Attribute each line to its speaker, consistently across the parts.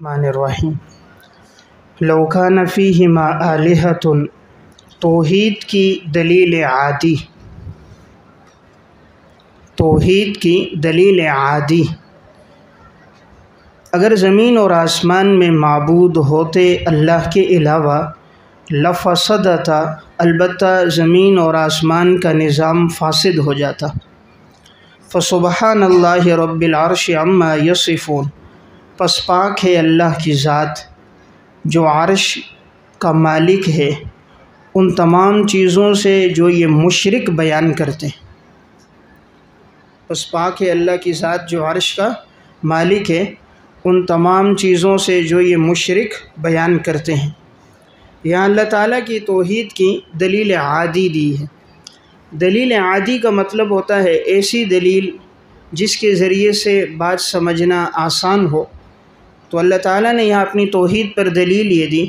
Speaker 1: الرحمن الرحیم لو کان فیہما آلہۃ، توحید کی دلیل عادی، توحید کی دلیل عادی، اگر زمین اور آسمان میں معبود ہوتے اللہ کے علاوہ لفسدتا، البتہ زمین اور آسمان کا نظام فاسد ہو جاتا۔ فسبحان اللہ رب العرش عما یصفون، پس پاک ہے اللہ کی ذات جو عرش کا مالک ہے ان تمام چیزوں سے جو یہ مشرک بیان کرتے ہیں۔ پس پاک ہے اللہ کی ذات جو عرش کا مالک ہے ان تمام چیزوں سے جو یہ مشرک بیان کرتے ہیں۔ یہاں اللہ تعالیٰ کی توحید کی دلیل عادی دی ہے۔ دلیل عادی کا مطلب ہوتا ہے ایسی دلیل جس کے ذریعے سے بات سمجھنا آسان ہو۔ تو اللہ تعالیٰ نے یہاں اپنی توحید پر دلیل یہ دی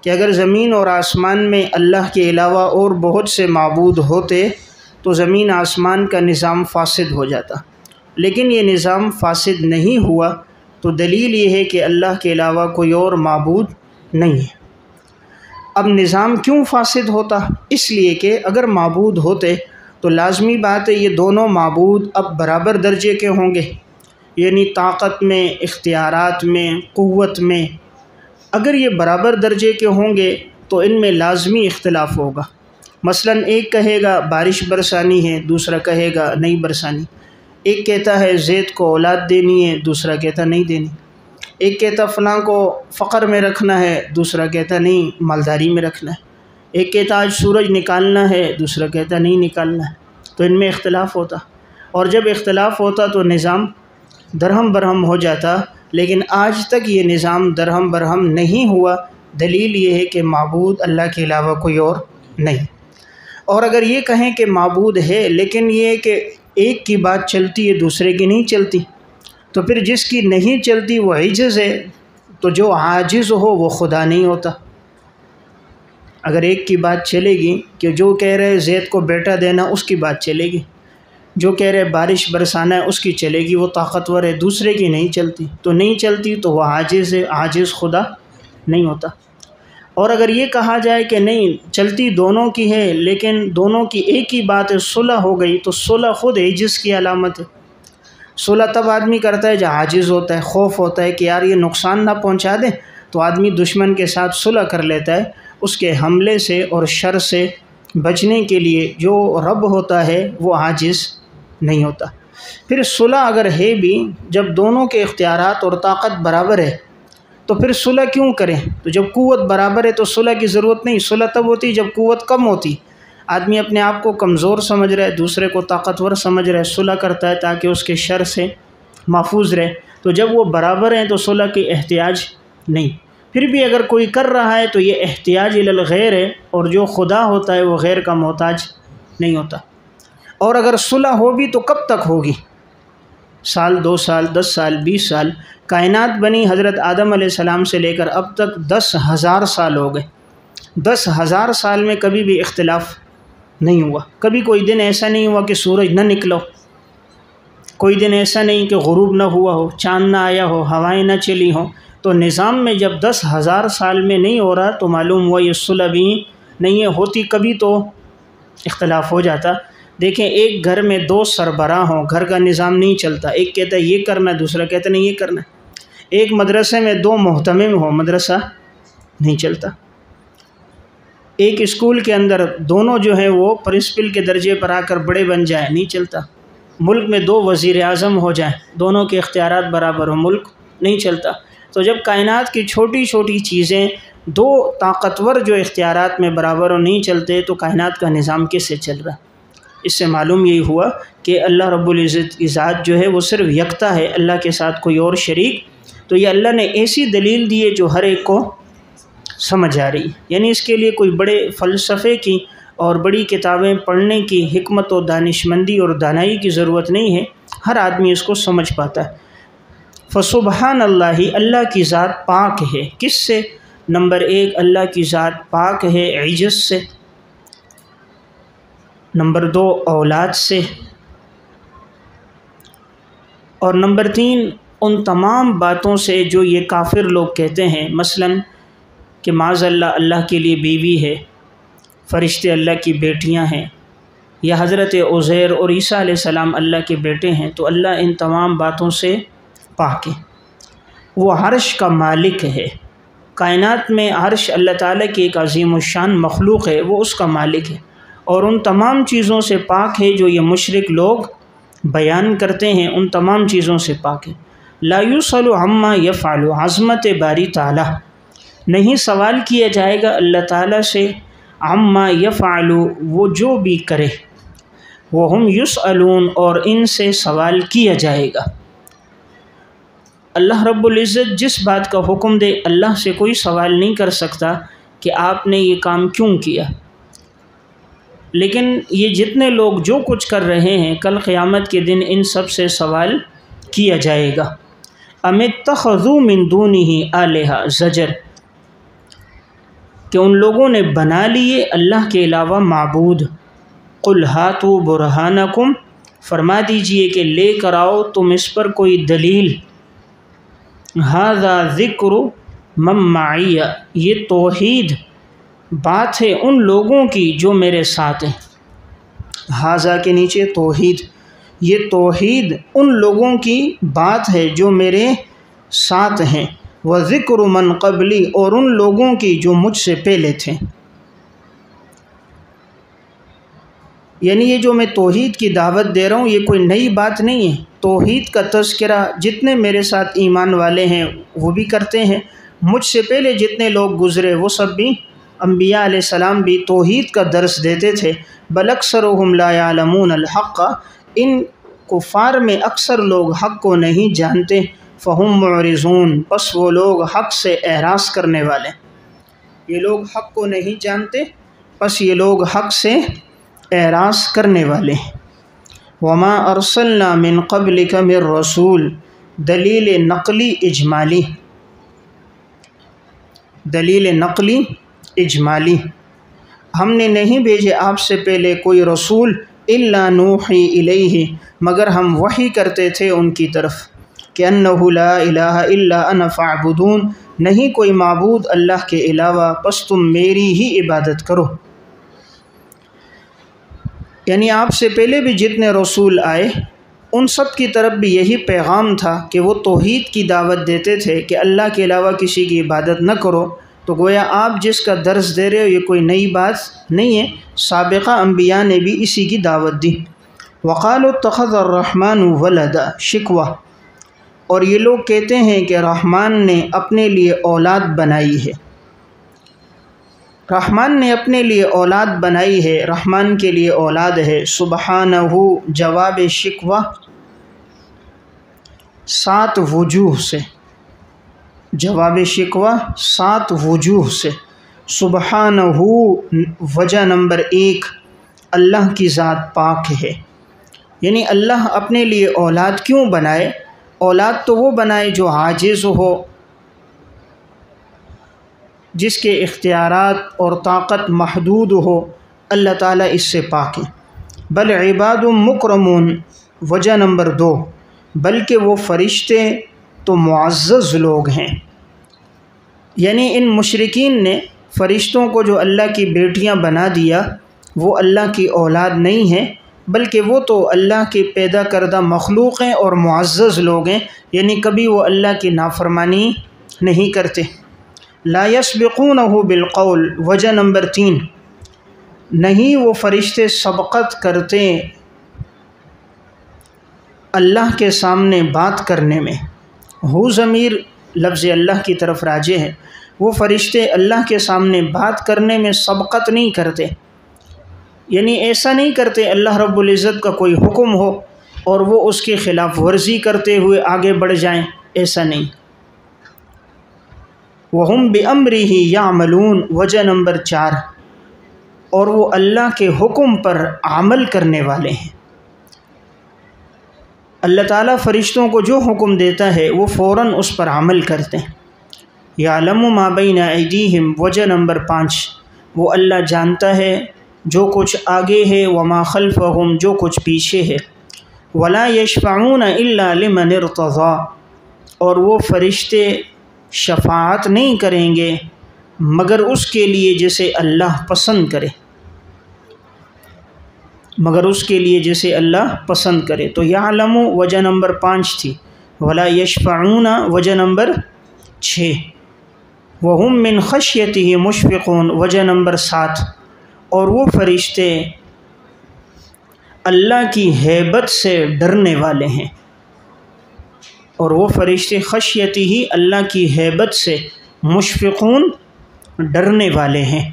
Speaker 1: کہ اگر زمین اور آسمان میں اللہ کے علاوہ اور بہت سے معبود ہوتے تو زمین آسمان کا نظام فاسد ہو جاتا، لیکن یہ نظام فاسد نہیں ہوا، تو دلیل یہ ہے کہ اللہ کے علاوہ کوئی اور معبود نہیں ہے۔ اب نظام کیوں فاسد ہوتا؟ اس لیے کہ اگر معبود ہوتے تو لازمی بات ہے یہ دونوں معبود اب برابر درجے کے ہوں گے، یعنی طاقت میں، اختیارات میں، قوت میں۔ اگر یہ برابر درجے کے ہوں گے تو ان میں لازمی اختلاف ہوگا۔ مثلا ایک کہے گا بارش برسانی ہے، دوسرا کہے گا نہیں برسانی۔ ایک کہتا ہے زید کو اولاد دینی ہے، دوسرا کہتا نہیں دینی۔ ایک کہتا فلاں کو فقر میں رکھنا ہے، دوسرا کہتا نہیں مالداری میں رکھنا ہے۔ ایک کہتا آج سورج نکالنا ہے، دوسرا کہتا نہیں نکالنا ہے۔ تو ان میں اختلاف ہوتا، اور جب اختلاف ہوتا تو نظام درہم برہم ہو جاتا، لیکن آج تک یہ نظام درہم برہم نہیں ہوا۔ دلیل یہ ہے کہ معبود اللہ کے علاوہ کوئی اور نہیں۔ اور اگر یہ کہیں کہ معبود ہے لیکن یہ ہے کہ ایک کی بات چلتی ہے دوسرے کی نہیں چلتی، تو پھر جس کی نہیں چلتی وہ عاجز ہے، تو جو عاجز ہو وہ خدا نہیں ہوتا۔ اگر ایک کی بات چلے گی کہ جو کہہ رہے زید کو بیٹا دینا اس کی بات چلے گی، جو کہہ رہے بارش برسانا ہے اس کی چلے گی، وہ طاقتور ہے، دوسرے کی نہیں چلتی، تو نہیں چلتی تو وہ عاجز ہے، عاجز خدا نہیں ہوتا۔ اور اگر یہ کہا جائے کہ نہیں چلتی دونوں کی ہے لیکن دونوں کی ایک ہی بات ہے، صلح ہو گئی، تو صلح خود عجز کی علامت ہے۔ صلح تب آدمی کرتا ہے جب عاجز ہوتا ہے، خوف ہوتا ہے کہ یار یہ نقصان نہ پہنچا دیں، تو آدمی دشمن کے ساتھ صلح کر لیتا ہے، اس کے حملے سے اور شر سے بچنے کے لیے۔ جو رب ہوتا ہے وہ عاجز نہیں ہوتا۔ پھر صلح اگر ہے بھی، جب دونوں کے اختیارات اور طاقت برابر ہے تو پھر صلح کیوں کریں؟ تو جب قوت برابر ہے تو صلح کی ضرورت نہیں۔ صلح تب ہوتی جب قوت کم ہوتی، آدمی اپنے آپ کو کمزور سمجھ رہا ہے، دوسرے کو طاقتور سمجھ رہا ہے، صلح کرتا ہے تاکہ اس کے شر سے محفوظ رہے۔ تو جب وہ برابر ہیں تو صلح کی احتیاج نہیں۔ پھر بھی اگر کوئی کر رہا ہے تو یہ احتیاج الی الغیر ہے، اور جو خدا ہوتا ہے وہ غیر کا محتاج نہیں ہوتا۔ اور اگر صلح ہو بھی تو کب تک ہوگی؟ سال، 2 سال، 10 سال، 20 سال۔ کائنات بنی حضرت آدم علیہ السلام سے لے کر اب تک 10,000 سال ہو گئے۔ 10,000 سال میں کبھی بھی اختلاف نہیں ہوا۔ کبھی کوئی دن ایسا نہیں ہوا کہ سورج نہ نکلا ہو، کوئی دن ایسا نہیں کہ غروب نہ ہوا ہو، چاند نہ آیا ہو، ہوائیں نہ چلی ہوں۔ تو نظام میں جب 10,000 سال میں نہیں ہو رہا تو معلوم ہوا یہ صلح بھی نہیں ہے۔ ہوتی کبھی تو اختلاف ہو جاتا۔ دیکھیں ایک گھر میں 2 سربراہ ہوں، گھر کا نظام نہیں چلتا، ایک کہتا ہے یہ کرنا ہے، دوسرا کہتا نہیں یہ کرنا ہے۔ ایک مدرسے میں 2 محتمم ہوں، مدرسہ نہیں چلتا۔ ایک اسکول کے اندر دونوں جو ہیں وہ پرنسپل کے درجے پر آ کر بڑے بن جائیں، نہیں چلتا۔ ملک میں 2 وزیر اعظم ہو جائیں، دونوں کے اختیارات برابر ہوں، ملک نہیں چلتا۔ تو جب کائنات کی چھوٹی چھوٹی چیزیں 2 طاقتور جو اختیارات میں برابر ہوں نہیں چلتے تو کائنات کا نظام کس سے چل رہا؟ اس سے معلوم یہی ہوا کہ اللہ رب العزت کی ذات جو ہے وہ صرف یکتا ہے، اللہ کے ساتھ کوئی اور شریک۔ تو یہ اللہ نے ایسی دلیل دی ہے جو ہر ایک کو سمجھ آ رہی ہے، یعنی اس کے لیے کوئی بڑے فلسفے کی اور بڑی کتابیں پڑھنے کی، حکمت و دانشمندی اور دانائی کی ضرورت نہیں ہے، ہر آدمی اس کو سمجھ پاتا ہے۔ فسبحان اللہ، اللہ کی ذات پاک ہے، کس سے؟ نمبر 1 اللہ کی ذات پاک ہے عجز سے، نمبر 2 اولاد سے، اور نمبر 3 ان تمام باتوں سے جو یہ کافر لوگ کہتے ہیں، مثلاً کہ معاذ اللہ اللہ کے لیے بیوی ہے، فرشتے اللہ کی بیٹیاں ہیں، یا حضرت عزیر اور عیسیٰ علیہ السلام اللہ کے بیٹے ہیں، تو اللہ ان تمام باتوں سے پاک ہے۔ وہ عرش کا مالک ہے، کائنات میں عرش اللہ تعالیٰ کی ایک عظیم الشان مخلوق ہے، وہ اس کا مالک ہے، اور ان تمام چیزوں سے پاک ہے جو یہ مشرک لوگ بیان کرتے ہیں، ان تمام چیزوں سے پاک ہے۔ لا یسأل عما یفعل، عظمت باری تعالیٰ، نہیں سوال کیا جائے گا اللہ تعالیٰ سے عما یفعل، وہ جو بھی کرے، وہم یسألون، اور ان سے سوال کیا جائے گا۔ اللہ رب العزت جس بات کا حکم دے، اللہ سے کوئی سوال نہیں کر سکتا کہ آپ نے یہ کام کیوں کیا، لیکن یہ جتنے لوگ جو کچھ کر رہے ہیں، کل قیامت کے دن ان سب سے سوال کیا جائے گا۔ ام اتخذوا من دونہ آلہہ، زجر، کہ ان لوگوں نے بنا لیے اللہ کے علاوہ معبود۔ قل ہاتوا برہانکم، فرما دیجئے کہ لے کر آؤ تم اس پر کوئی دلیل۔ ھذا ذکر من معی، یہ توحید بات ہے ان لوگوں کی جو میرے ساتھ ہیں۔ ھذا کے نیچے توحید، یہ توحید ان لوگوں کی بات ہے جو میرے ساتھ ہیں۔ وذکر من قبلی، اور ان لوگوں کی جو مجھ سے پہلے تھے۔ یعنی یہ جو میں توحید کی دعوت دے رہا ہوں یہ کوئی نئی بات نہیں ہے، توحید کا تذکرہ جتنے میرے ساتھ ایمان والے ہیں وہ بھی کرتے ہیں، مجھ سے پہلے جتنے لوگ گزرے وہ سب بھی، انبیاء علیہ السلام بھی توحید کا درس دیتے تھے۔ بل اکثرهم لا يعلمون الحق، ان کفار میں اکثر لوگ حق کو نہیں جانتے۔ فہم معرضون، پس وہ لوگ حق سے اعراض کرنے والے، یہ لوگ حق کو نہیں جانتے، پس یہ لوگ حق سے اعراض کرنے والے ہیں۔ وما ارسلنا من قبلک من رسول، دلیل نقلی اجمالی، دلیل نقلی اجمالی، ہم نے نہیں بھیجے آپ سے پہلے کوئی رسول، الا نوحی الیہ، مگر ہم وحی کرتے تھے ان کی طرف، کہ انہ لا الہ الا انا فاعبدون، نہیں کوئی معبود اللہ کے علاوہ، پس تم میری ہی عبادت کرو۔ یعنی آپ سے پہلے بھی جتنے رسول آئے ان سب کی طرف بھی یہی پیغام تھا کہ وہ توحید کی دعوت دیتے تھے کہ اللہ کے علاوہ کسی کی عبادت نہ کرو۔ تو گویا آپ جس کا درس دے رہے ہو یہ کوئی نئی بات نہیں ہے، سابقہ انبیاء نے بھی اسی کی دعوت دی۔ وقالوا اتخذ الرحمن ولدا، شکوہ، اور یہ لوگ کہتے ہیں کہ رحمان نے اپنے لیے اولاد بنائی ہے، رحمان نے اپنے لیے اولاد بنائی ہے، رحمان کے لیے اولاد ہے۔ سبحانہ، جواب شکوہ 7 وجوہ سے، جواب شکوہ 7 وجوہ سے۔ سبحانہ، وجہ نمبر 1، اللہ کی ذات پاک ہے، یعنی اللہ اپنے لیے اولاد کیوں بنائے؟ اولاد تو وہ بنائے جو عاجز ہو، جس کے اختیارات اور طاقت محدود ہو، اللہ تعالیٰ اس سے پاک ہے۔ بل عباد مکرمون، وجہ نمبر 2، بلکہ وہ فرشتے تو معزز لوگ ہیں، یعنی ان مشرکین نے فرشتوں کو جو اللہ کی بیٹیاں بنا دیا وہ اللہ کی اولاد نہیں ہیں، بلکہ وہ تو اللہ کے پیدا کردہ مخلوق ہیں اور معزز لوگ ہیں، یعنی کبھی وہ اللہ کی نافرمانی نہیں کرتے۔ لا یسبقونہ بالقول، وجہ نمبر 3، نہیں وہ فرشتے سبقت کرتے اللہ کے سامنے بات کرنے میں۔ ضمیر لفظ اللہ کی طرف راجع ہے، وہ فرشتے اللہ کے سامنے بات کرنے میں سبقت نہیں کرتے، یعنی ایسا نہیں کرتے اللہ رب العزت کا کوئی حکم ہو اور وہ اس کی خلاف ورزی کرتے ہوئے آگے بڑھ جائیں، ایسا نہیں۔ وَهُمْ بِأَمْرِهِ يَعْمَلُونَ، وجہ نمبر 4، اور وہ اللہ کے حکم پر عمل کرنے والے ہیں۔ اللہ تعالیٰ فرشتوں کو جو حکم دیتا ہے وہ فوراً اس پر عمل کرتے ہیں۔ یعلم ما بین ایدیہم، وجہ نمبر 5، وہ اللہ جانتا ہے جو کچھ آگے ہے، وما خلفہم، جو کچھ پیچھے ہے۔ ولا یشفعون الا لمن ارتضی، اور وہ فرشتے شفاعت نہیں کریں گے مگر اس کے لیے جسے اللہ پسند کرے، مگر اس کے لیے جسے اللہ پسند کرے۔ تو یعلم وجہ نمبر 5 تھی، ولا یشفعون وجہ نمبر 6، وہم من خشیتہ مشفقون وجہ نمبر 7، اور وہ فرشتے اللہ کی ہیبت سے ڈرنے والے ہیں، اور وہ فرشتے خشیتہ ہی اللہ کی ہیبت سے مشفقون ڈرنے والے ہیں۔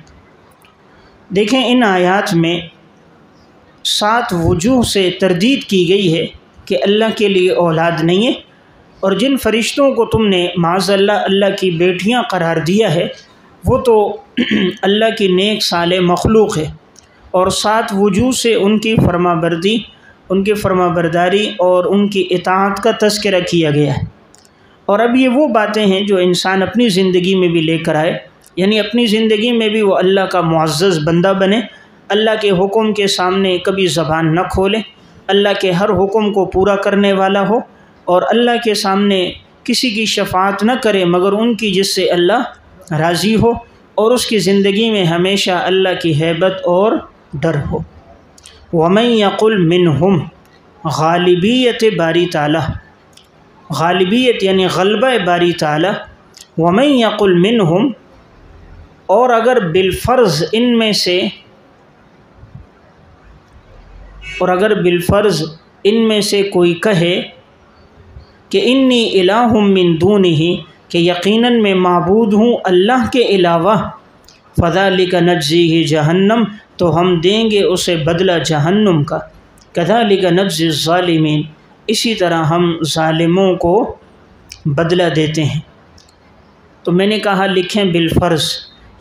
Speaker 1: دیکھیں ان آیات میں 7 وجوہ سے تردید کی گئی ہے کہ اللہ کے لیے اولاد نہیں ہے، اور جن فرشتوں کو تم نے معاذ اللہ اللہ کی بیٹیاں قرار دیا ہے وہ تو اللہ کی نیک صالح مخلوق ہے، اور 7 وجوہ سے ان کی فرمانبردی، ان کی فرمانبرداری اور ان کی اطاعت کا تذکرہ کیا گیا ہے۔ اور اب یہ وہ باتیں ہیں جو انسان اپنی زندگی میں بھی لے کر آئے، یعنی اپنی زندگی میں بھی وہ اللہ کا معزز بندہ بنے، اللہ کے حکم کے سامنے کبھی زبان نہ کھولے، اللہ کے ہر حکم کو پورا کرنے والا ہو، اور اللہ کے سامنے کسی کی شفاعت نہ کرے مگر ان کی جس سے اللہ راضی ہو، اور اس کی زندگی میں ہمیشہ اللہ کی ہیبت اور ڈر ہو۔ وَمَن يَقُلْ مِنْهُمْ، غالبیت باری تعالیٰ، غالبیت یعنی غلبہ باری تعالیٰ۔ وَمَن يَقُلْ مِنْهُمْ، اور اگر بالفرض ان میں سے، اور اگر بالفرض ان میں سے کوئی کہے کہ انی الہ من دونہ، کہ یقیناً میں معبود ہوں اللہ کے علاوہ، فذلک نجزیہ جہنم، تو ہم دیں گے اسے بدلہ جہنم کا، کذالک نجزی الظالمین، اسی طرح ہم ظالموں کو بدلہ دیتے ہیں۔ تو میں نے کہا لکھیں بالفرض،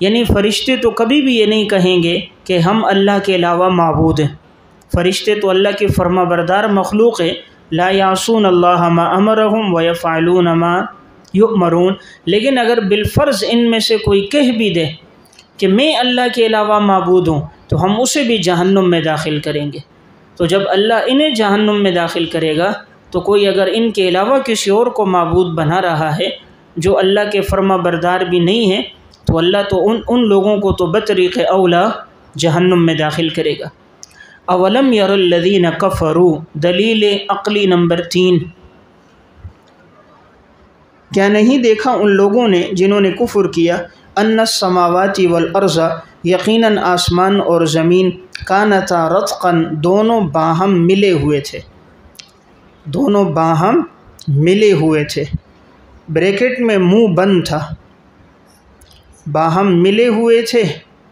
Speaker 1: یعنی فرشتے تو کبھی بھی یہ نہیں کہیں گے کہ ہم اللہ کے علاوہ معبود ہیں، فرشتے تو اللہ کی فرما بردار مخلوق ہیں، لا یعصون اللہ ما امرہم ویفعلون ما یؤمرون، لیکن اگر بالفرض ان میں سے کوئی کہہ بھی دے کہ میں اللہ کے علاوہ معبود ہوں تو ہم اسے بھی جہنم میں داخل کریں گے۔ تو جب اللہ انہیں جہنم میں داخل کرے گا تو کوئی اگر ان کے علاوہ کسی اور کو معبود بنا رہا ہے جو اللہ کے فرما بردار بھی نہیں ہے تو اللہ تو ان لوگوں کو تو بطریق اولا جہنم میں داخل کرے گا۔ اولم یر الذین کفروا، دلیل عقلی نمبر 3، کیا نہیں دیکھا ان لوگوں نے جنہوں نے کفر کیا، ان السماوات والارض، یقیناً آسمان اور زمین، کانتا رتقا، دونوں باہم ملے ہوئے تھے، دونوں باہم ملے ہوئے تھے، بریکٹ میں منہ بند تھا، باہم ملے ہوئے تھے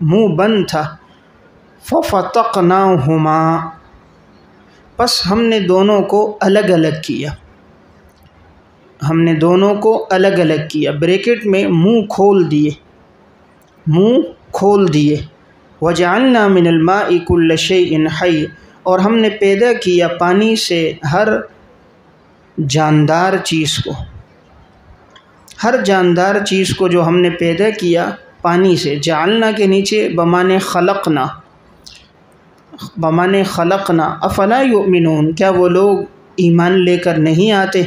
Speaker 1: منہ بند تھا، ففتقناہما، پس ہم نے دونوں کو الگ الگ کیا، ہم نے دونوں کو الگ الگ کیا، بریکٹ میں منہ کھول دیے، منہ کھول دیے، وجعلنا من الماء كل شيء حي، اور ہم نے پیدا کیا پانی سے ہر جاندار چیز کو، ہر جاندار چیز کو جو ہم نے پیدا کیا پانی سے، جعلنا کے نیچے بمانے خلقنا، بمانے خلقنا، افلا یؤمنون، کیا وہ لوگ ایمان لے کر نہیں آتے؟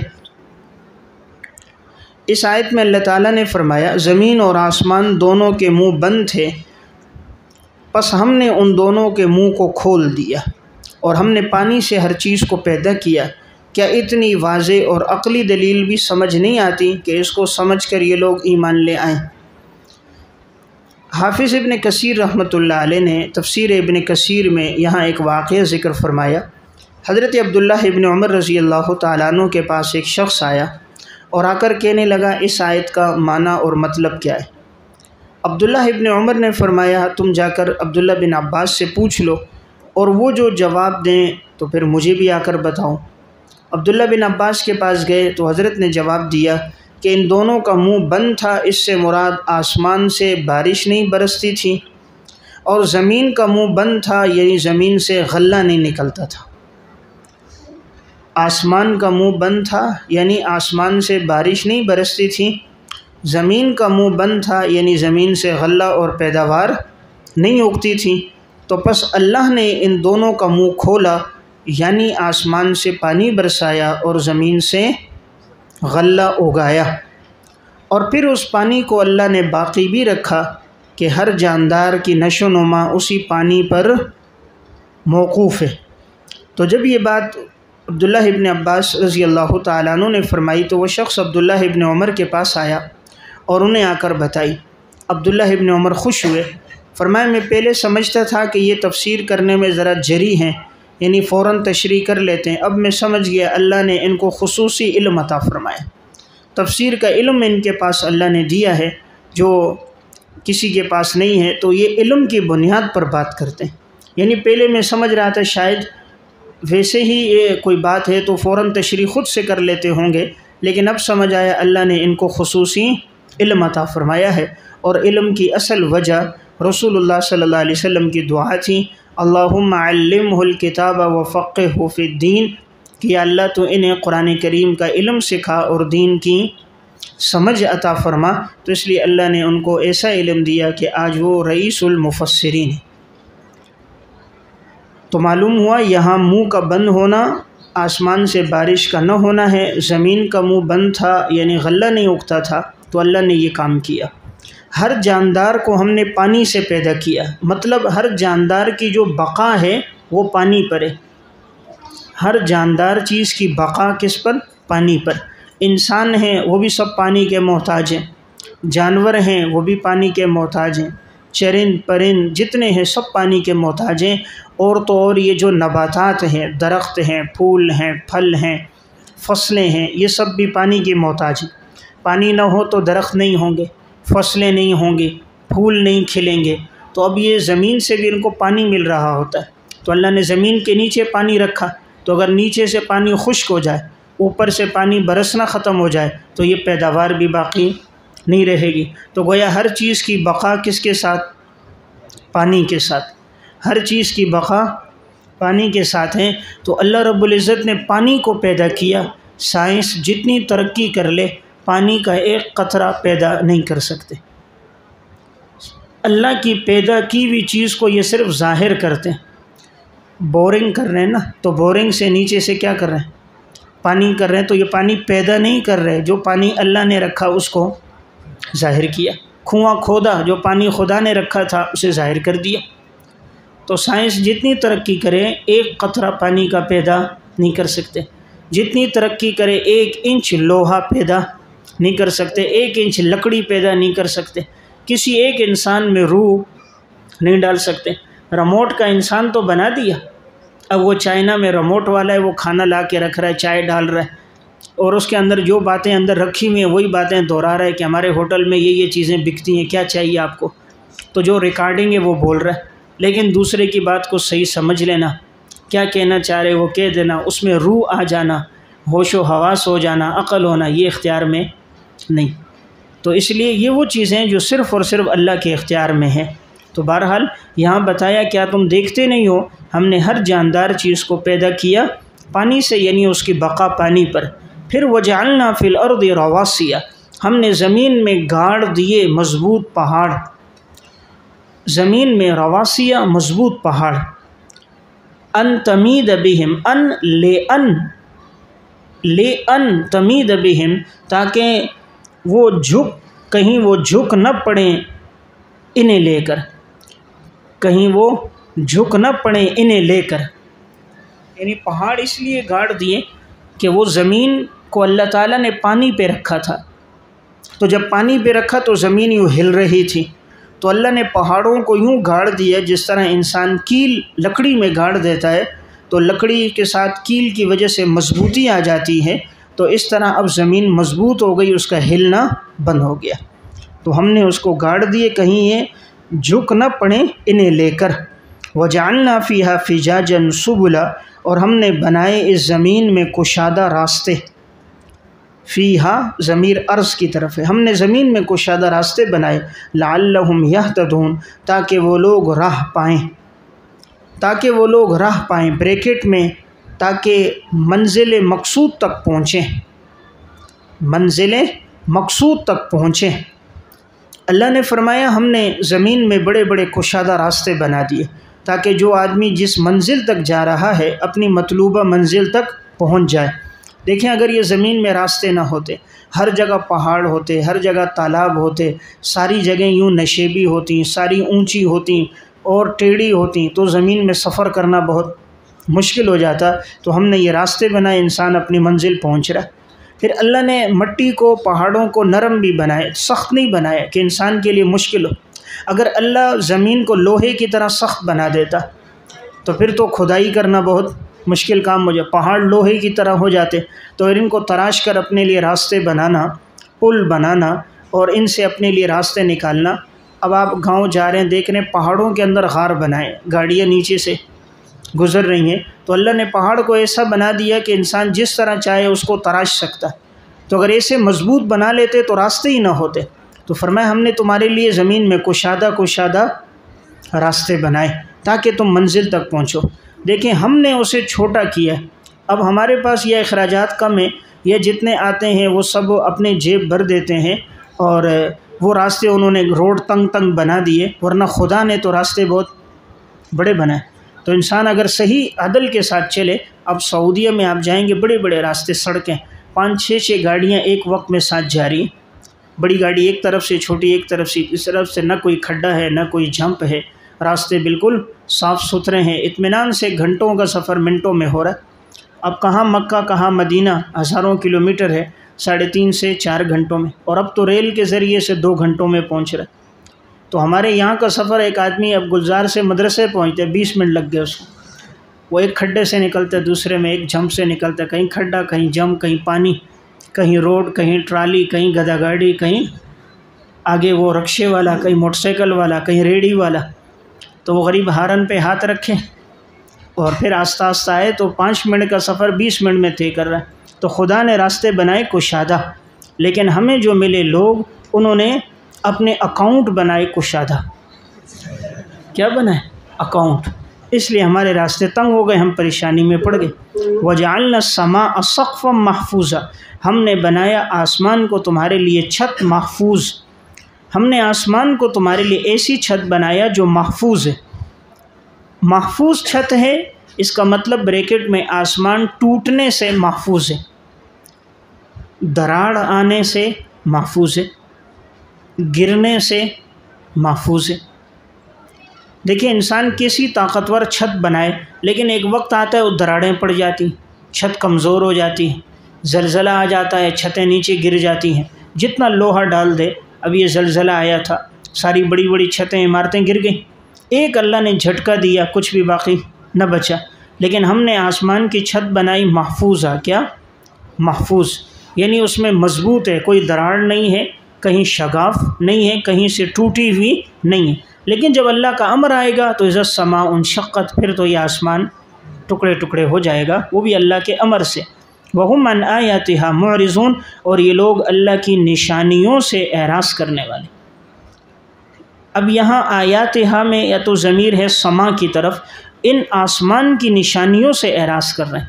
Speaker 1: اس آیت میں اللہ تعالیٰ نے فرمایا زمین اور آسمان دونوں کے منہ بند تھے، پس ہم نے ان دونوں کے منہ کو کھول دیا اور ہم نے پانی سے ہر چیز کو پیدا کیا۔ کیا اتنی واضح اور عقلی دلیل بھی سمجھ نہیں آتی کہ اس کو سمجھ کر یہ لوگ ایمان لے آئیں؟ حافظ ابن کثیر رحمۃ اللہ علیہ نے تفسیر ابن کثیر میں یہاں ایک واقعہ ذکر فرمایا۔ حضرت عبداللہ ابن عمر رضی اللہ تعالیٰ عنہ کے پاس ایک شخص آیا اور آ کر کہنے لگا اس آیت کا معنی اور مطلب کیا ہے؟ عبداللہ ابن عمر نے فرمایا تم جا کر عبداللہ بن عباس سے پوچھ لو اور وہ جو جواب دیں تو پھر مجھے بھی آ کر بتاؤ۔ عبداللہ بن عباس کے پاس گئے تو حضرت نے جواب دیا کہ ان دونوں کا منہ بند تھا، اس سے مراد آسمان سے بارش نہیں برستی تھی، اور زمین کا منہ بند تھا یعنی زمین سے غلہ نہیں نکلتا تھا۔ آسمان کا منہ بند تھا یعنی آسمان سے بارش نہیں برستی تھی، زمین کا منہ بند تھا یعنی زمین سے غلہ اور پیداوار نہیں اگتی تھی۔ تو پس اللہ نے ان دونوں کا منہ کھولا، یعنی آسمان سے پانی برسایا اور زمین سے غلہ اگایا، اور پھر اس پانی کو اللہ نے باقی بھی رکھا کہ ہر جاندار کی نشو و نما اسی پانی پر موقوف ہے۔ تو جب یہ بات عبداللہ ابن عباس رضی اللہ تعالیٰ عنہ نے فرمائی تو وہ شخص عبداللہ ابن عمر کے پاس آیا اور انہیں آ کر بتائی۔ عبداللہ ابن عمر خوش ہوئے، فرمایا میں پہلے سمجھتا تھا کہ یہ تفسیر کرنے میں ذرا جری ہیں، یعنی فوراً تشریح کر لیتے ہیں، اب میں سمجھ گیا اللہ نے ان کو خصوصی علم عطا فرمایا، تفسیر کا علم ان کے پاس اللہ نے دیا ہے جو کسی کے پاس نہیں ہے، تو یہ علم کی بنیاد پر بات کرتے ہیں۔ یعنی پہلے میں سمجھ رہا تھا شاید ویسے ہی یہ کوئی بات ہے تو فوراً تشریح خود سے کر لیتے ہوں گے، لیکن اب سمجھ آیا اللہ نے ان کو خصوصی علم عطا فرمایا ہے، اور علم کی اصل وجہ رسول اللہ صلی اللہ علیہ وسلم کی دعا تھی، اللہم علمہ الکتاب وفقہہ فی الدین، کہ اللہ تو انہیں قرآن کریم کا علم سکھا اور دین کی سمجھ عطا فرما، تو اس لیے اللہ نے ان کو ایسا علم دیا کہ آج وہ رئیس المفسرین ہیں۔ تو معلوم ہوا یہاں منہ کا بند ہونا آسمان سے بارش کا نہ ہونا ہے، زمین کا منہ بند تھا یعنی غلہ نہیں اگتا تھا، تو اللہ نے یہ کام کیا۔ ہر جاندار کو ہم نے پانی سے پیدا کیا، مطلب ہر جاندار کی جو بقا ہے وہ پانی پر ہے، ہر جاندار چیز کی بقا کس پر؟ پانی پر۔ انسان ہیں وہ بھی سب پانی کے محتاج ہیں، جانور ہیں وہ بھی پانی کے محتاج ہیں، چرند پرند جتنے ہیں سب پانی کے محتاج ہیں، اور تو اور یہ جو نباتات ہیں، درخت ہیں، پھول ہیں، پھل ہیں، فصلیں ہیں، یہ سب بھی پانی کی محتاج ہیں۔ پانی نہ ہو تو درخت نہیں ہوں گے، فصلیں نہیں ہوں گی، پھول نہیں کھلیں گے، تو اب یہ زمین سے بھی ان کو پانی مل رہا ہوتا ہے، تو اللہ نے زمین کے نیچے پانی رکھا، تو اگر نیچے سے پانی خشک ہو جائے، اوپر سے پانی برسنا ختم ہو جائے تو یہ پیداوار بھی باقی نہیں رہے گی۔ تو گویا ہر چیز کی بقا کس کے ساتھ؟ پانی کے ساتھ، ہر چیز کی بقا پانی کے ساتھ ہے۔ تو اللہ رب العزت نے پانی کو پیدا کیا، سائنس جتنی ترقی کر لے پانی کا ایک قطرہ پیدا نہیں کر سکتے۔ اللہ کی پیدا کی ہوئی چیز کو یہ صرف ظاہر کرتے ہیں۔ بورنگ کر رہے ہیں نا، تو بورنگ سے نیچے سے کیا کر رہے ہیں؟ پانی کر رہے ہیں، تو یہ پانی پیدا نہیں کر رہے، جو پانی اللہ نے رکھا اس کو ظاہر کیا۔ کنواں کھودا، جو پانی خدا نے رکھا تھا اسے ظاہر کر دیا۔ تو سائنس جتنی ترقی کرے ایک قطرہ پانی کا پیدا نہیں کر سکتے، جتنی ترقی کرے 1 انچ لوہا پیدا نہیں کر سکتے، 1 انچ لکڑی پیدا نہیں کر سکتے، کسی ایک انسان میں روح نہیں ڈال سکتے۔ ریموٹ کا انسان تو بنا دیا، اب وہ چائنا میں ریموٹ والا ہے، وہ کھانا لا کے رکھ رہا ہے، چائے ڈال رہا ہے، اور اس کے اندر جو باتیں اندر رکھی ہوئی ہیں وہی باتیں دہرا رہا ہے کہ ہمارے ہوٹل میں یہ چیزیں بکتی ہیں، کیا چاہیے آپ کو، تو جو ریکارڈنگ ہے وہ بول رہا ہے، لیکن دوسرے کی بات کو صحیح سمجھ لینا، کیا کہنا چاہ رہے وہ کہہ دینا، اس میں روح آ جانا، ہوش و حواس ہو جانا، عقل ہونا، یہ اختیار میں نہیں۔ تو اس لیے یہ وہ چیزیں جو صرف اور صرف اللہ کے اختیار میں ہیں۔ تو بہرحال یہاں بتایا کیا تم دیکھتے نہیں ہو، ہم نے ہر جاندار چیز کو پیدا کیا پانی سے، یعنی اس کی بقا پانی پر۔ پھر وجعلنا فی الارض رواسیا، ہم نے زمین میں گاڑ دیے مضبوط پہاڑ، زمین میں رواسیا مضبوط پہاڑ، ان تمید بہم، لے ان تمید بہم، تاکہ وہ کہیں وہ جھک نہ پڑیں انہیں لے کر، کہیں وہ جھک نہ پڑیں انہیں لے کر، یعنی پہاڑ اس لیے گاڑ دیے کہ وہ زمین کو اللہ تعالیٰ نے پانی پہ رکھا تھا، تو جب پانی پہ رکھا تو زمین یوں ہل رہی تھی، تو اللہ نے پہاڑوں کو یوں گاڑ دیا جس طرح انسان کیل لکڑی میں گاڑ دیتا ہے تو لکڑی کے ساتھ کیل کی وجہ سے مضبوطی آ جاتی ہے، تو اس طرح اب زمین مضبوط ہو گئی، اس کا ہلنا بند ہو گیا، تو ہم نے اس کو گاڑ دیے کہیں یہ جھک نہ پڑیں انہیں لے کر۔ وجعلنا فیہا فجاجا سبلا، اور ہم نے بنائے اس زمین میں کشادہ راستے، فیہا ضمیر عرض کی طرف ہے، ہم نے زمین میں کشادہ راستے بنائے، لعلہم یہتدون، تاکہ وہ لوگ راہ پائیں، تاکہ وہ لوگ راہ پائیں، بریکٹ میں تاکہ منزل مقصود تک پہنچیں، منزل مقصود تک پہنچیں۔ اللہ نے فرمایا ہم نے زمین میں بڑے بڑے کشادہ راستے بنا دیے تاکہ جو آدمی جس منزل تک جا رہا ہے اپنی مطلوبہ منزل تک پہنچ جائے۔ دیکھیں اگر یہ زمین میں راستے نہ ہوتے، ہر جگہ پہاڑ ہوتے، ہر جگہ تالاب ہوتے، ساری جگہیں یوں نشیبی ہوتی، ساری اونچی ہوتی اور ٹیڑھی ہوتی، تو زمین میں سفر کرنا بہت مشکل ہو جاتا۔ تو ہم نے یہ راستے بنائے، انسان اپنی منزل پہنچ رہا۔ پھر اللہ نے مٹی کو، پہاڑوں کو نرم بھی بنائے، سخت نہیں بنایا کہ انسان کے لیے مشکل ہو۔ اگر اللہ زمین کو لوہے کی طرح سخت بنا دیتا تو پھر تو کھدائی کرنا بہت مشکل کام ہو جائے، پہاڑ لوہے کی طرح ہو جاتے، تو ان کو تراش کر اپنے لیے راستے بنانا، پل بنانا اور ان سے اپنے لیے راستے نکالنا۔ اب آپ گاؤں جا رہے ہیں، دیکھ رہے ہیں پہاڑوں کے اندر غار بنائے، گاڑیاں نیچے سے گزر رہی ہیں، تو اللہ نے پہاڑ کو ایسا بنا دیا کہ انسان جس طرح چاہے اس کو تراش سکتا ہے۔ تو اگر ایسے مضبوط بنا لیتے تو راستے ہی نہ ہوتے۔ تو فرمایا ہم نے تمہارے لیے زمین میں کشادہ راستے بنائے تاکہ تم منزل تک پہنچو۔ دیکھیں ہم نے اسے چھوٹا کیا، اب ہمارے پاس یہ اخراجات کم ہیں، یہ جتنے آتے ہیں وہ سب اپنے جیب بھر دیتے ہیں، اور وہ راستے انہوں نے روڈ تنگ بنا دیے، ورنہ خدا نے تو راستے بہت بڑے بنائے۔ تو انسان اگر صحیح عدل کے ساتھ چلے، اب سعودیہ میں آپ جائیں گے بڑے بڑے راستے، سڑکیں 5-6 گاڑیاں ایک وقت میں ساتھ جا رہی ہیں، بڑی گاڑی ایک طرف سے، چھوٹی ایک طرف سے، اس طرف سے نہ کوئی کھڈا ہے نہ کوئی جھمپ ہے، راستے بالکل صاف ستھرے ہیں، اطمینان سے گھنٹوں کا سفر منٹوں میں ہو رہا ہے۔ اب کہاں مکہ کہاں مدینہ، ہزاروں کلومیٹر ہے 3.5 سے 4 گھنٹوں میں، اور اب تو ریل کے ذریعے سے 2 گھنٹوں میں پہنچ رہا ہے۔ تو ہمارے یہاں کا سفر، ایک آدمی اب گلزار سے مدرسے پہنچتے 20 منٹ لگ گئے اس کو، وہ ایک کھڈے سے نکلتا ہے، دوسرے میں ایک جھمپ سے نکلتا ہے، کہیں کھڈا کہیں جھمپ، کہیں پانی، کہیں روڈ، کہیں ٹرالی، کہیں گدھا گاڑی، کہیں آگے وہ رکشے والا، کہیں موٹر سائیکل والا، کہیں ریڑھی والا۔ تو وہ غریب ہارن پہ ہاتھ رکھے اور پھر آہستہ آہستہ آئے تو 5 منٹ کا سفر 20 منٹ میں طے کر رہا ہے۔ تو خدا نے راستے بنائے کشادہ، لیکن ہمیں جو ملے لوگ، انہوں نے اپنے اکاؤنٹ بنائے کشادہ۔ کیا بنائے؟ اکاؤنٹ۔ اس لیے ہمارے راستے تنگ ہو گئے، ہم پریشانی میں پڑ گئے۔ وَجَعَلْنَا السَّمَاءَ سَقْفًا مَحْفُوظًا، ہم نے بنایا آسمان کو تمہارے لیے چھت محفوظ۔ ہم نے آسمان کو تمہارے لیے ایسی چھت بنایا جو محفوظ ہے۔ محفوظ چھت ہے، اس کا مطلب بریکٹ میں آسمان ٹوٹنے سے محفوظ ہے، دراڑ آنے سے محفوظ ہے، گرنے سے محفوظ ہے۔ دیکھیں انسان کسی طاقتور چھت بنائے، لیکن ایک وقت آتا ہے وہ دراڑیں پڑ جاتی، چھت کمزور ہو جاتی ہے، زلزلہ آ جاتا ہے، چھتیں نیچے گر جاتی ہیں، جتنا لوہا ڈال دے۔ اب یہ زلزلہ آیا تھا، ساری بڑی بڑی چھتیں، عمارتیں گر گئیں، ایک اللہ نے جھٹکا دیا، کچھ بھی باقی نہ بچا۔ لیکن ہم نے آسمان کی چھت بنائی محفوظہ، کیا؟ محفوظ، یعنی اس میں مضبوط ہے، کوئی دراڑ نہیں ہے، کہیں شگاف نہیں ہے، کہیں سے ٹوٹی ہوئی نہیں ہے۔ لیکن جب اللہ کا امر آئے گا تو اذا السماء انشقت، پھر تو یہ آسمان ٹکڑے ٹکڑے ہو جائے گا، وہ بھی اللہ کے امر سے۔ وَهُمْ عَنْ آيَاتِهَا مُعْرِضُونَ، اور یہ لوگ اللہ کی نشانیوں سے اعراض کرنے والے۔ اب یہاں آیاتہا میں یا تو ضمیر ہے سما کی طرف، ان آسمان کی نشانیوں سے اعراض کر رہے ہیں۔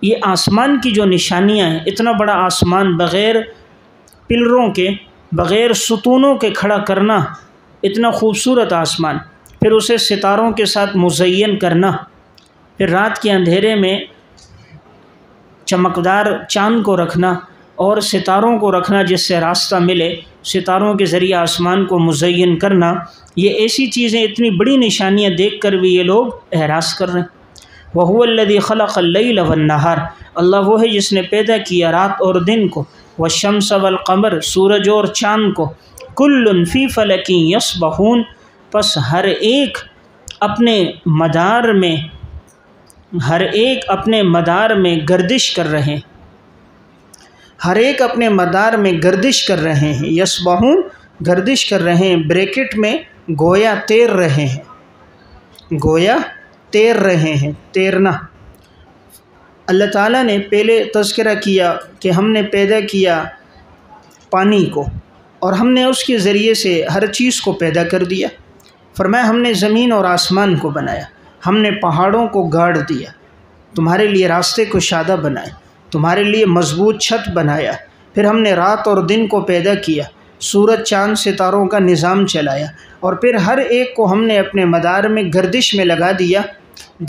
Speaker 1: یہ آسمان کی جو نشانیاں ہیں، اتنا بڑا آسمان بغیر پلروں کے، بغیر ستونوں کے کھڑا کرنا، اتنا خوبصورت آسمان، پھر اسے ستاروں کے ساتھ مزین کرنا، پھر رات کے اندھیرے میں چمکدار چاند کو رکھنا اور ستاروں کو رکھنا جس سے راستہ ملے، ستاروں کے ذریعے آسمان کو مزین کرنا، یہ ایسی چیزیں، اتنی بڑی نشانیاں دیکھ کر بھی یہ لوگ اعراض کر رہے ہیں۔ وَهُوَ الَّذِي خَلَقَ اللَّيْلَ وَالنَّهَارَ، اللہ وہ ہے جس نے پیدا کیا رات اور دن کو، وَالشَّمْسَ وَالْقَمَرَ، سورج اور چاند کو، كُلٌّ فِي فَلَكٍ يَسْبَحُونَ، پس ہر ایک اپنے مدار میں گردش کر رہے ہیں، ہر ایک اپنے مدار میں گردش کر رہے ہیں، یسبحون گردش کر رہے ہیں، بریکٹ میں گویا تیر رہے ہیں، گویا تیر رہے ہیں، تیرنا۔ اللہ تعالیٰ نے پہلے تذکرہ کیا کہ ہم نے پیدا کیا پانی کو، اور ہم نے اس کے ذریعے سے ہر چیز کو پیدا کر دیا۔ فرمایا ہم نے زمین اور آسمان کو بنایا، ہم نے پہاڑوں کو گاڑ دیا، تمہارے لیے راستے کشادہ بنائے، تمہارے لیے مضبوط چھت بنایا، پھر ہم نے رات اور دن کو پیدا کیا، سورج چاند ستاروں کا نظام چلایا، اور پھر ہر ایک کو ہم نے اپنے مدار میں گردش میں لگا دیا۔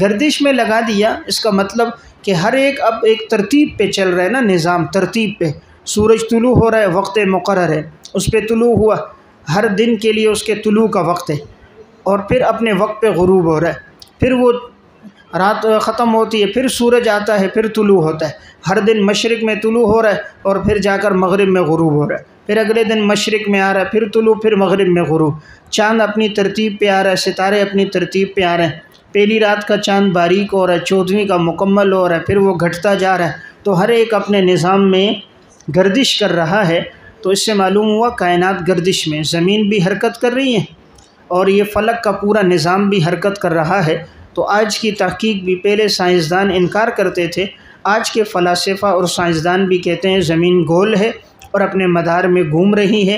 Speaker 1: گردش میں لگا دیا، اس کا مطلب کہ ہر ایک اب ایک ترتیب پہ چل رہا ہے نا، نظام ترتیب پہ. سورج طلوع ہو رہا ہے، وقت مقرر ہے، اس پہ طلوع ہوا، ہر دن کے لیے اس کے طلوع کا وقت ہے، اور پھر اپنے وقت پہ غروب ہو رہا ہے. پھر وہ رات ختم ہوتی ہے، پھر سورج آتا ہے، پھر طلوع ہوتا ہے. ہر دن مشرق میں طلوع ہو رہا ہے اور پھر جا کر مغرب میں غروب ہو رہا ہے. پھر اگلے دن مشرق میں آ رہا ہے، پھر طلوع، پھر مغرب میں غروب. چاند اپنی ترتیب پہ آ رہا ہے، ستارے اپنی ترتیب پہ آ رہے ہیں. پہلی رات کا چاند باریک ہو رہا ہے، 14ویں کا مکمل ہو رہا ہے، پھر وہ گھٹتا جا رہا ہے. تو ہر ایک اپنے نظام میں گردش کر رہا ہے. تو اس سے معلوم ہوا کائنات گردش میں، زمین بھی حرکت کر رہی ہے اور یہ فلک کا پورا نظام بھی حرکت کر رہا ہے. تو آج کی تحقیق بھی، پہلے سائنسدان انکار کرتے تھے، آج کے فلاسفہ اور سائنسدان بھی کہتے ہیں زمین گول ہے اور اپنے مدار میں گھوم رہی ہے.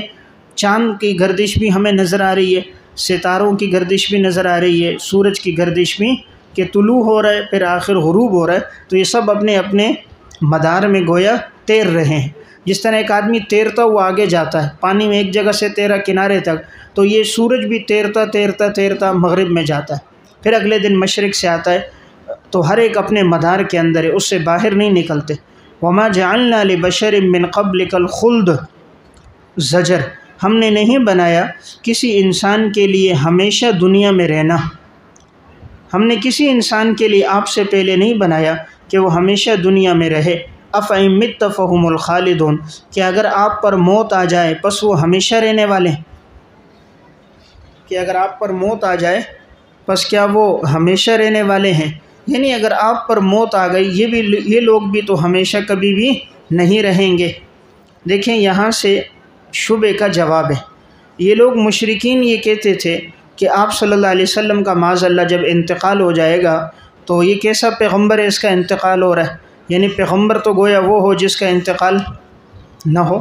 Speaker 1: چاند کی گردش بھی ہمیں نظر آ رہی ہے، ستاروں کی گردش بھی نظر آ رہی ہے، سورج کی گردش بھی، کہ طلوع ہو رہا ہے پھر آخر غروب ہو رہا ہے. تو یہ سب اپنے اپنے مدار میں گویا تیر رہے ہیں. جس طرح ایک آدمی تیرتا ہوا آگے جاتا ہے، پانی میں ایک جگہ سے تیرا کنارے تک، تو یہ سورج بھی تیرتا تیرتا تیرتا مغرب میں جاتا ہے، پھر اگلے دن مشرق سے آتا ہے. تو ہر ایک اپنے مدار کے اندر ہے، اس سے باہر نہیں نکلتے. وما جعلنا لبشر من قبلک الخلد، زجر، ہم نے نہیں بنایا کسی انسان کے لیے ہمیشہ دنیا میں رہنا. ہم نے کسی انسان کے لیے آپ سے پہلے نہیں بنایا کہ وہ ہمیشہ دنیا میں رہے. افإن مت فهم الخالدون، کہ اگر آپ پر موت آ جائے پس وہ ہمیشہ رہنے والے ہیں. کہ اگر آپ پر موت آ جائے پس کیا وہ ہمیشہ رہنے والے ہیں؟ یعنی اگر آپ پر موت آ گئی، یہ لوگ بھی تو ہمیشہ کبھی بھی نہیں رہیں گے. دیکھیں یہاں سے شبہ کا جواب ہے. یہ لوگ مشرکین یہ کہتے تھے کہ آپ صلی اللہ علیہ وسلم کا معاذ اللہ جب انتقال ہو جائے گا تو یہ کیسا پیغمبر ہے اس کا انتقال ہو رہا ہے؟ یعنی پیغمبر تو گویا وہ ہو جس کا انتقال نہ ہو.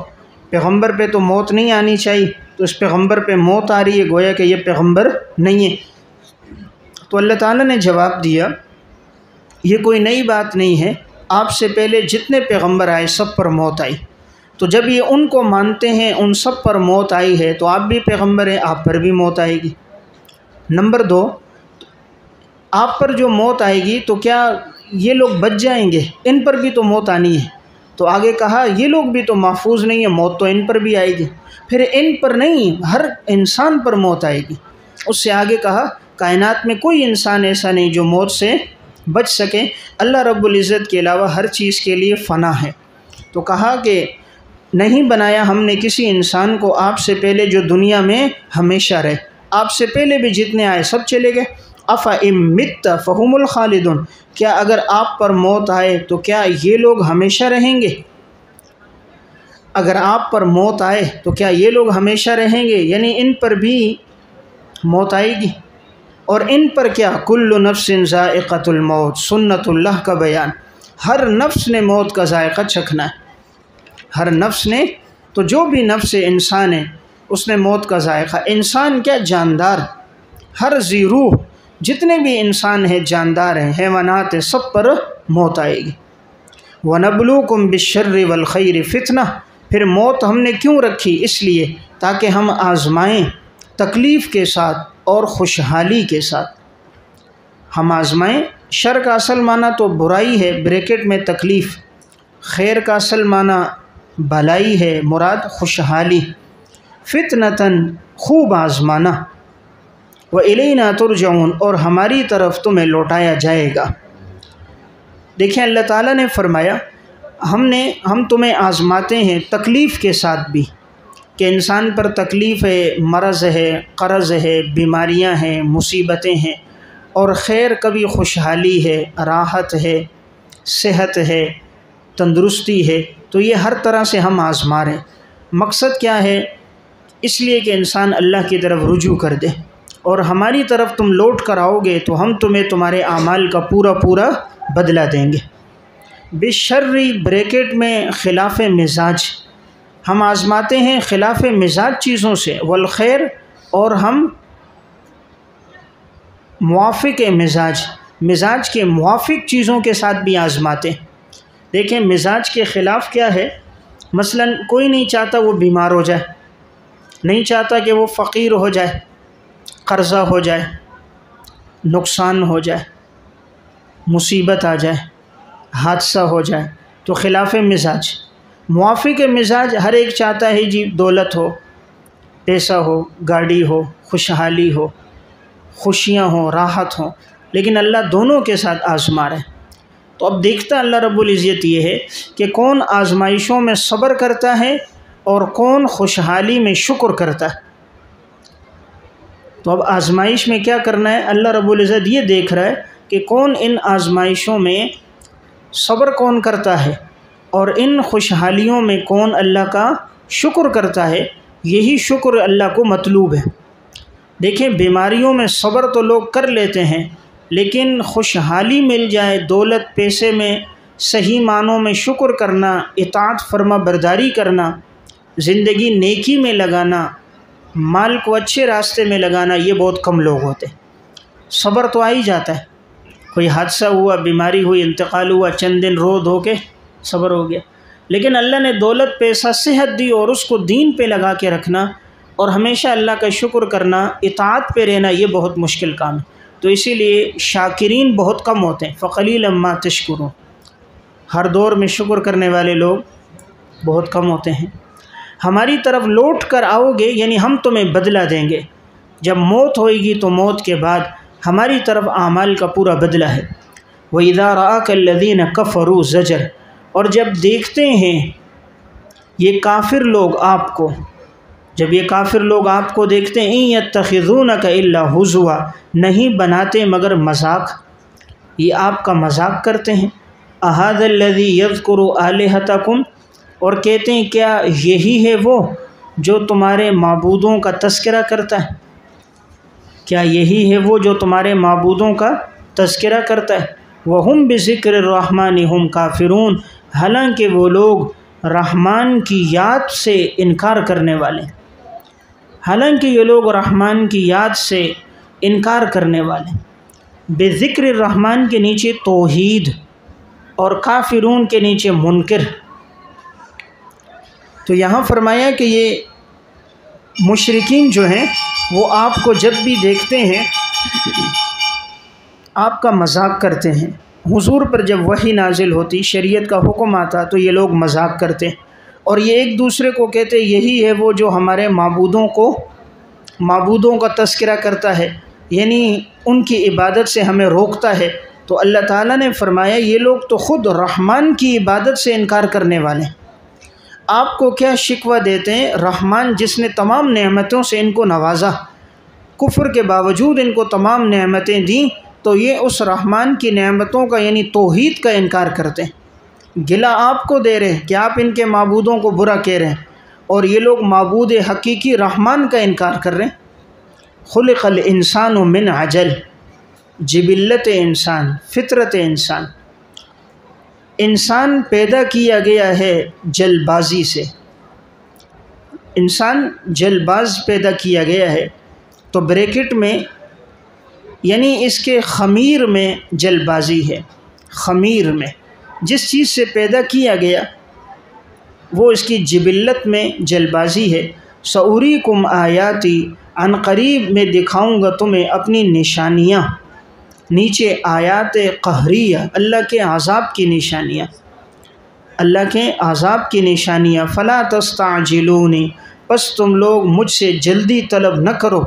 Speaker 1: پیغمبر پہ تو موت نہیں آنی چاہیے، تو اس پیغمبر پہ موت آ رہی ہے، گویا کہ یہ پیغمبر نہیں ہے. تو اللہ تعالیٰ نے جواب دیا یہ کوئی نئی بات نہیں ہے، آپ سے پہلے جتنے پیغمبر آئے سب پر موت آئی. تو جب یہ ان کو مانتے ہیں، ان سب پر موت آئی ہے، تو آپ بھی پیغمبر ہیں، آپ پر بھی موت آئے گی. نمبر 2، آپ پر جو موت آئے گی تو کیا یہ لوگ بچ جائیں گے؟ ان پر بھی تو موت آنی ہے. تو آگے کہا یہ لوگ بھی تو محفوظ نہیں ہیں، موت تو ان پر بھی آئے گی. پھر ان پر نہیں، ہر انسان پر موت آئے گی. اس سے آگے کہا کائنات میں کوئی انسان ایسا نہیں جو موت سے بچ سکے. اللہ رب العزت کے علاوہ ہر چیز کے لیے فنا ہے. تو کہا کہ نہیں بنایا ہم نے کسی انسان کو آپ سے پہلے جو دنیا میں ہمیشہ رہے. آپ سے پہلے بھی جتنے آئے سب چلے گئے. افإن مت فهم الخالدون، کیا اگر آپ پر موت آئے تو کیا یہ لوگ ہمیشہ رہیں گے؟ اگر آپ پر موت آئے تو کیا یہ لوگ ہمیشہ رہیں گے؟ یعنی ان پر بھی موت آئے گی. اور ان پر کیا؟ کل نفس ذائقۃ الموت، سنت اللہ کا بیان. ہر نفس نے موت کا ذائقہ چکھنا ہے. ہر نفس نے، تو جو بھی نفس انسان ہے اس نے موت کا ذائقہ. انسان کیا، جاندار، ہر ذی روح، جتنے بھی انسان ہیں جاندار ہیں، حیوانات ہیں، سب پر موت آئے گی. وَنَبْلُوكُمْ بِالشَّرِّ وَالْخَيْرِ فِتْنَةً، پھر موت ہم نے کیوں رکھی؟ اس لیے تاکہ ہم آزمائیں، تکلیف کے ساتھ اور خوشحالی کے ساتھ ہم آزمائیں. شر کا اصل معنی تو برائی ہے، بریکٹ میں تکلیف. خیر کا اصل معنی بھلائی ہے، مراد خوشحالی. فتنتاً، خوب آزمانا. وَإِلَيْنَا تُرْجَعُونَ، اور ہماری طرف تمہیں لوٹایا جائے گا. دیکھیں اللہ تعالیٰ نے فرمایا ہم تمہیں آزماتے ہیں تکلیف کے ساتھ بھی، کہ انسان پر تکلیف ہے، مرض ہے، قرض ہے، بیماریاں ہیں، مصیبتیں ہیں. اور خیر کبھی خوشحالی ہے، راحت ہے، صحت ہے، تندرستی ہے. تو یہ ہر طرح سے ہم آزما رہے ہیں. مقصد کیا ہے؟ اس لیے کہ انسان اللہ کی طرف رجوع کر دے، اور ہماری طرف تم لوٹ کر آؤ گے تو ہم تمہیں تمہارے اعمال کا پورا پورا بدلہ دیں گے. بشری بریکٹ میں خلاف مزاج، ہم آزماتے ہیں خلاف مزاج چیزوں سے. والخیر، اور ہم موافق مزاج کے موافق چیزوں کے ساتھ بھی آزماتے ہیں. دیکھیں مزاج کے خلاف کیا ہے؟ مثلا کوئی نہیں چاہتا وہ بیمار ہو جائے، نہیں چاہتا کہ وہ فقیر ہو جائے، قرضہ ہو جائے، نقصان ہو جائے، مصیبت آ جائے. حادثہ ہو جائے تو خلاف مزاج. موافق مزاج ہر ایک چاہتا ہے جی دولت ہو، پیسہ ہو، گاڑی ہو، خوشحالی ہو، خوشیاں ہوں، راحت ہوں، لیکن اللہ دونوں کے ساتھ آزما رہے. تو اب دیکھتا اللہ رب العزت یہ ہے کہ کون آزمائشوں میں صبر کرتا ہے اور کون خوشحالی میں شکر کرتا ہے. تو اب آزمائش میں کیا کرنا ہے، اللہ رب العزت یہ دیکھ رہا ہے کہ کون ان آزمائشوں میں صبر کون کرتا ہے اور ان خوشحالیوں میں کون اللہ کا شکر کرتا ہے. یہی شکر اللہ کو مطلوب ہے. دیکھیں بیماریوں میں صبر تو لوگ کر لیتے ہیں، لیکن خوشحالی مل جائے، دولت پیسے میں صحیح معنوں میں شکر کرنا، اطاعت فرما برداری کرنا، زندگی نیکی میں لگانا، مال کو اچھے راستے میں لگانا، یہ بہت کم لوگ ہوتے ہیں. صبر تو آ ہی جاتا ہے، کوئی حادثہ ہوا، بیماری ہوئی، انتقال ہوا، چند دن رو دھو کے صبر ہو گیا. لیکن اللہ نے دولت پیسہ صحت دی اور اس کو دین پہ لگا کے رکھنا اور ہمیشہ اللہ کا شکر کرنا، اطاعت پہ رہنا، یہ بہت مشکل کام ہے. تو اسی لیے شاکرین بہت کم ہوتے ہیں. فقلیلا ما تشکرون، ہر دور میں شکر کرنے والے لوگ بہت کم ہوتے ہیں. ہماری طرف لوٹ کر آؤ گے یعنی ہم تمہیں بدلہ دیں گے. جب موت ہوئے گی تو موت کے بعد ہماری طرف اعمال کا پورا بدلہ ہے. وَإِذَا رَآكَ الَّذِينَ كَفَرُوا زَجَرَ، اور جب دیکھتے ہیں یہ کافر لوگ آپ کو، جب یہ کافر لوگ آپ کو دیکھتے ہیں، إِن يَتَّخِذُونَكَ إِلَّا هُزُوًا، نہیں بناتے مگر مذاق، یہ آپ کا مذاق کرتے ہیں. أَهَذَا الَّذِي يَذْكُرُ آلِهَتَكُمْ، اور کہتے ہیں کیا یہی ہے وہ جو تمہارے معبودوں کا تذکرہ کرتا ہے، کیا یہی ہے وہ جو تمہارے معبودوں کا تذکرہ کرتا ہے. وَهُمْ بِذِكْرِ الرَّحْمَنِ هُمْ كَافِرُونَ، حالانکہ وہ لوگ رحمان کی یاد سے انکار کرنے والے، حالانکہ یہ لوگ رحمان کی یاد سے انکار کرنے والے. بذکر الرحمن کے نیچے توحید اور کافرون کے نیچے منکر. تو یہاں فرمایا کہ یہ مشرکین جو ہیں وہ آپ کو جب بھی دیکھتے ہیں آپ کا مذاق کرتے ہیں. حضور پر جب وحی نازل ہوتی، شریعت کا حکم آتا تو یہ لوگ مذاق کرتے اور یہ ایک دوسرے کو کہتے یہی ہے وہ جو ہمارے معبودوں کا تذکرہ کرتا ہے، یعنی ان کی عبادت سے ہمیں روکتا ہے. تو اللہ تعالیٰ نے فرمایا یہ لوگ تو خود رحمان کی عبادت سے انکار کرنے والے ہیں. آپ کو کیا شکوہ دیتے ہیں؟ رحمان جس نے تمام نعمتوں سے ان کو نوازا، کفر کے باوجود ان کو تمام نعمتیں دیں، تو یہ اس رحمان کی نعمتوں کا یعنی توحید کا انکار کرتے ہیں. گلہ آپ کو دے رہے ہیں کہ آپ ان کے معبودوں کو برا کہہ رہے ہیں، اور یہ لوگ معبود حقیقی رحمان کا انکار کر رہے ہیں. خلق الانسان من عجل، جبلت انسان، فطرت انسان، انسان پیدا کیا گیا ہے جلد بازی سے. انسان جلد باز پیدا کیا گیا ہے. تو بریکٹ میں یعنی اس کے خمیر میں جلد بازی ہے. خمیر میں جس چیز سے پیدا کیا گیا وہ اس کی جبلت میں جلد بازی ہے. سأریکم آیاتی، عن قریب میں دکھاؤں گا تمہیں اپنی نشانیاں. نیچے آیات قہریہ، اللہ کے عذاب کی نشانیاں، اللہ کے عذاب کی نشانیاں. فلا تستعجلونی، پس تم لوگ مجھ سے جلدی طلب نہ کرو،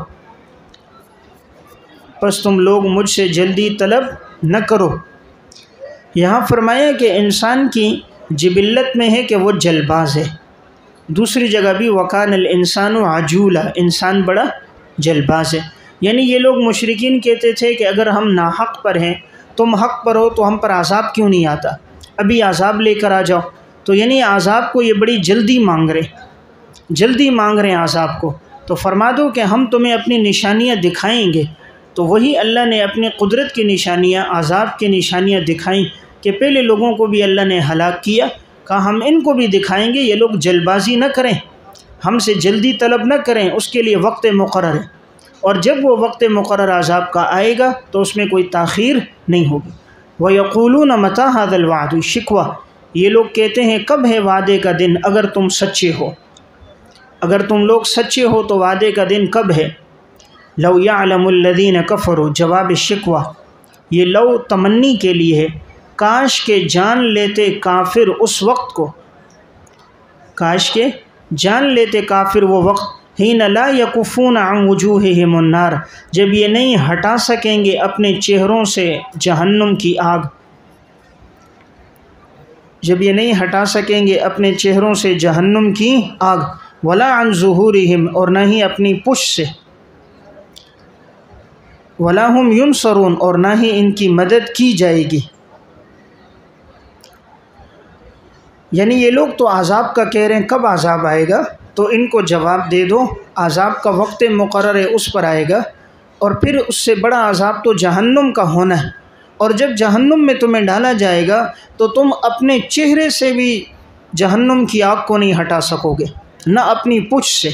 Speaker 1: پس تم لوگ مجھ سے جلدی طلب نہ کرو. یہاں فرمایا کہ انسان کی جبلت میں ہے کہ وہ جلد باز ہے. دوسری جگہ بھی وَكَانَ الْإِنسَانُ عَجُولًا، انسان بڑا جلد باز ہے. یعنی یہ لوگ مشرکین کہتے تھے کہ اگر ہم ناحق پر ہیں، تم حق پر ہو تو ہم پر عذاب کیوں نہیں آتا، ابھی عذاب لے کر آ جاؤ. تو یعنی عذاب کو یہ بڑی جلدی مانگ رہے ہیں عذاب کو. تو فرما دو کہ ہم تمہیں اپنی نشانیاں دکھائیں گے. تو وہی اللہ نے اپنی قدرت کی نشانیاں، عذاب کی نشانیاں دکھائیں کہ پہلے لوگوں کو بھی اللہ نے ہلاک کیا، کہا ہم ان کو بھی دکھائیں گے. یہ لوگ جلد بازی نہ کریں، ہم سے جلدی طلب نہ کریں، اس کے لیے وقت مقرر ہے، اور جب وہ وقت مقرر عذاب کا آئے گا تو اس میں کوئی تاخیر نہیں ہوگی. وَيَقُولُونَ مَتَىٰ هَٰذَا الْوَعْدُ، شکوہ، یہ لوگ کہتے ہیں کب ہے وعدے کا دن، اگر تم سچے ہو، اگر تم لوگ سچے ہو تو وعدے کا دن کب ہے. لو يعلم الذين كفروا، جواب شکوہ، یہ لو تمنی کے لیے ہے. کاش کے جان لیتے کافر اس وقت کو، کاش کے جان لیتے کافر وہ وقت، حین لا یکفون عن وجوہہم النار، جب یہ نہیں ہٹا سکیں گے اپنے چہروں سے جہنم کی آگ، جب یہ نہیں ہٹا سکیں گے اپنے چہروں سے جہنم کی آگ، ولا عن ظہورہم، اور نہ ہی اپنی پشت سے، ولا ہم ینصرون، اور نہ ہی ان کی مدد کی جائے گی۔ یعنی یہ لوگ تو عذاب کا کہہ رہے ہیں، کب عذاب آئے گا؟ تو ان کو جواب دے دو، عذاب کا وقت مقرر ہے، اس پر آئے گا، اور پھر اس سے بڑا عذاب تو جہنم کا ہونا ہے، اور جب جہنم میں تمہیں ڈالا جائے گا تو تم اپنے چہرے سے بھی جہنم کی آگ کو نہیں ہٹا سکو گے، نہ اپنی پشت سے۔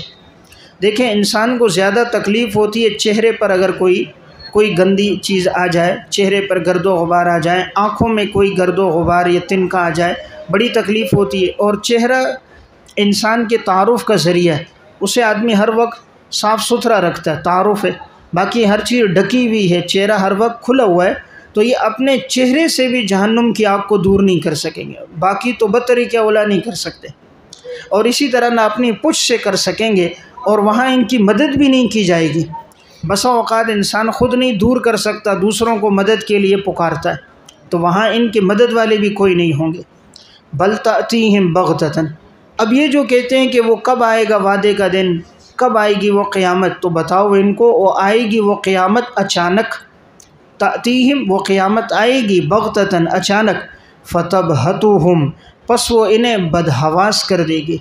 Speaker 1: دیکھیں انسان کو زیادہ تکلیف ہوتی ہے چہرے پر، اگر کوئی گندی چیز آ جائے، چہرے پر گرد و غبار آ جائے، آنکھوں میں کوئی گرد و غبار یا تنکا آ جائے، بڑی تکلیف ہوتی ہے۔ اور چہرہ انسان کے تعارف کا ذریعہ ہے، اسے آدمی ہر وقت صاف ستھرا رکھتا ہے، تعارف ہے، باقی ہر چیز ڈھکی ہوئی ہے، چہرہ ہر وقت کھلا ہوا ہے، تو یہ اپنے چہرے سے بھی جہنم کی آگ کو دور نہیں کر سکیں گے، باقی تو بطریقہ اولا نہیں کر سکتے، اور اسی طرح نہ اپنی پشت سے کر سکیں گے، اور وہاں ان کی مدد بھی نہیں کی جائے گی۔ بسا اوقات انسان خود نہیں دور کر سکتا، دوسروں کو مدد کے لیے پکارتا ہے، تو وہاں ان کے مدد والے بھی کوئی نہیں ہوں گے۔ بل تأتیہم بغتۃ، اب یہ جو کہتے ہیں کہ وہ کب آئے گا وعدے کا دن، کب آئے گی وہ قیامت، تو بتاؤ ان کو وہ آئے گی وہ قیامت اچانک، تأتیہم وہ قیامت آئے گی بغتۃ اچانک، فتبہتہم پس وہ انہیں بدحواس کر دے گی،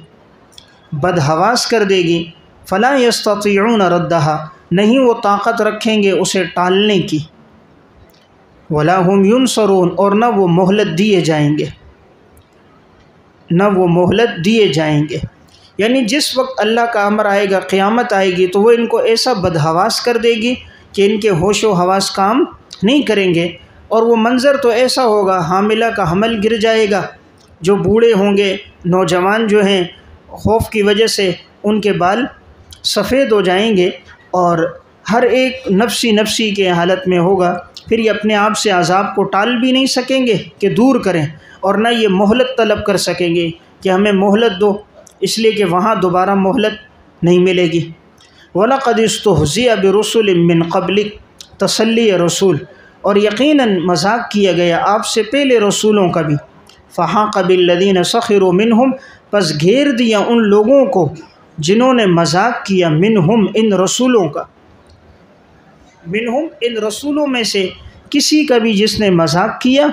Speaker 1: بدحواس کر دے گی، فلا یستطیعون ردہا نہیں وہ طاقت رکھیں گے اسے ٹالنے کی، ولا ہم ینصرون اور نہ وہ مہلت دیے جائیں گے، نہ وہ مہلت دیے جائیں گے۔ یعنی جس وقت اللہ کا امر آئے گا، قیامت آئے گی، تو وہ ان کو ایسا بدحواس کر دے گی کہ ان کے ہوش و حواس کام نہیں کریں گے، اور وہ منظر تو ایسا ہوگا، حاملہ کا حمل گر جائے گا، جو بوڑھے ہوں گے، نوجوان جو ہیں خوف کی وجہ سے ان کے بال سفید ہو جائیں گے، اور ہر ایک نفسی نفسی کے حالت میں ہوگا، پھر یہ اپنے آپ سے عذاب کو ٹال بھی نہیں سکیں گے کہ دور کریں، اور نہ یہ مہلت طلب کر سکیں گے کہ ہمیں مہلت دو، اس لیے کہ وہاں دوبارہ مہلت نہیں ملے گی۔ وَلَقَدِ اسْتُهْزِئَ بِرُسُلٍ مِّن قَبْلِكَ تسلی رسول، اور یقیناً مذاق کیا گیا آپ سے پہلے رسولوں کا بھی، فَحَاقَ بِالَّذِينَ سَخِرُوا مِنْهُمْ پس گھیر دیا ان لوگوں کو جنہوں نے مذاق کیا، منہم ان رسولوں کا، منہم ان رسولوں میں سے کسی کا بھی جس نے مذاق کیا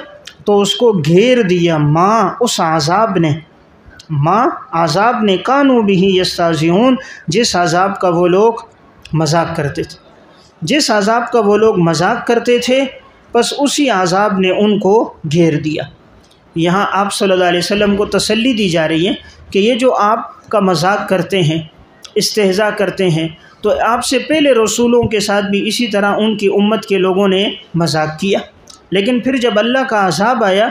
Speaker 1: تو اس کو گھیر دیا، ماں اس عذاب نے، ماں عذاب نے، کانوا بہ یستہزئون جس عذاب کا وہ لوگ مذاق کرتے تھے، جس عذاب کا وہ لوگ مذاق کرتے تھے، بس اسی عذاب نے ان کو گھیر دیا۔ یہاں آپ صلی اللہ علیہ وسلم کو تسلی دی جا رہی ہے کہ یہ جو آپ کا مذاق کرتے ہیں، استہزاء کرتے ہیں، تو آپ سے پہلے رسولوں کے ساتھ بھی اسی طرح ان کی امت کے لوگوں نے مذاق کیا، لیکن پھر جب اللہ کا عذاب آیا